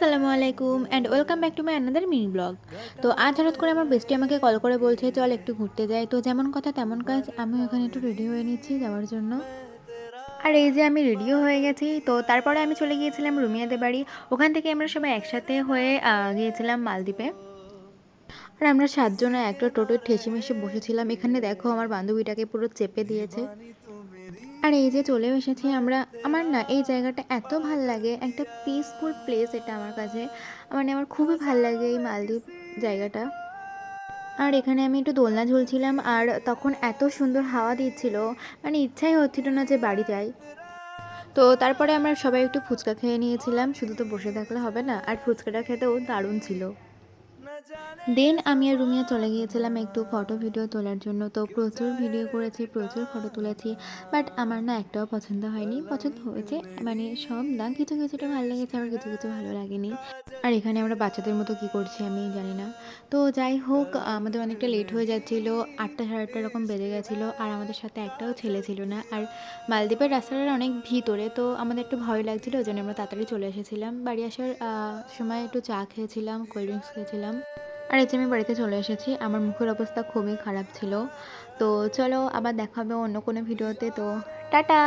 আসসালামু আলাইকুম and welcome back to my another mini blog. তো আজ হঠাৎ করে আমার বেস্টি আমাকে কল করে বলছে চল একটু ঘুরতে যাই। তো যেমন কথা তেমন কাজ, আমিও এখানে একটু রেডি হয়ে নিচ্ছি যাওয়ার জন্য। আর এই যে আমি রেডিও হয়ে গেছি, তো তারপরে আমি চলে গিয়েছিলাম রুমিয়াদের বাড়ি। ওখান থেকে আমরা সবাই একসাথে হয়ে গিয়েছিলাম মালদ্বীপে। আর আমরা সাতজনে একটা টোটোয় ঠেসে মেশে বসেছিলাম। এখানে দেখো আমার বান্ধবীটাকে পুরো চেপে দিয়েছে। আর এই যে চলেও এসেছি আমরা। আমার না এই জায়গাটা এত ভাল লাগে, একটা পিসফুল প্লেস এটা আমার কাছে। মানে আমার খুবই ভাল লাগে এই মালদ্বীপ জায়গাটা। আর এখানে আমি একটু দোলনা ঝুলছিলাম, আর তখন এত সুন্দর হাওয়া দিচ্ছিল, মানে ইচ্ছাই হচ্ছিল না যে বাড়ি যাই। তো তারপরে আমরা সবাই একটু ফুচকা খেয়ে নিয়েছিলাম, শুধু তো বসে থাকলে হবে না, আর ফুচকাটা খেতেও দারুণ ছিল। দেন আমি আর রুমিয়া চলে গিয়েছিলাম একটু ফটো ভিডিও তোলার জন্য। তো প্রচুর ভিডিও করেছি, প্রচুর ফটো তুলেছি, বাট আমার না একটাও পছন্দ হয়নি। পছন্দ হয়েছে মানে সব না, কিছু কিছুটা ভালো লেগেছে, আবার কিছু কিছু ভালো লাগেনি। আর এখানে আমরা বাচ্চাদের মতো কি করছি আমি জানি না। তো যাই হোক, আমাদের অনেকটা লেট হয়ে যাচ্ছিল, 8টা সাড়ে 8টা এরকম বেজে গেছিলো, আর আমাদের সাথে একটাও ছেলে ছিল না। আর মালদ্বীপের রাস্তাটা অনেক ভিতরে, তো আমাদের একটু ভয় লাগছিলো, ওই জন্য আমরা তাড়াতাড়ি চলে এসেছিলাম। বাড়ি আসার সময় একটু চা খেয়েছিলাম, কোল্ড ড্রিঙ্কস খেয়েছিলাম। আর এই যে আমি বাড়িতে চলে এসেছি, আমার মুখের অবস্থা খুবই খারাপ ছিল। তো চলো আবার দেখা হবে অন্য কোনো ভিডিওতে। তো টাটা।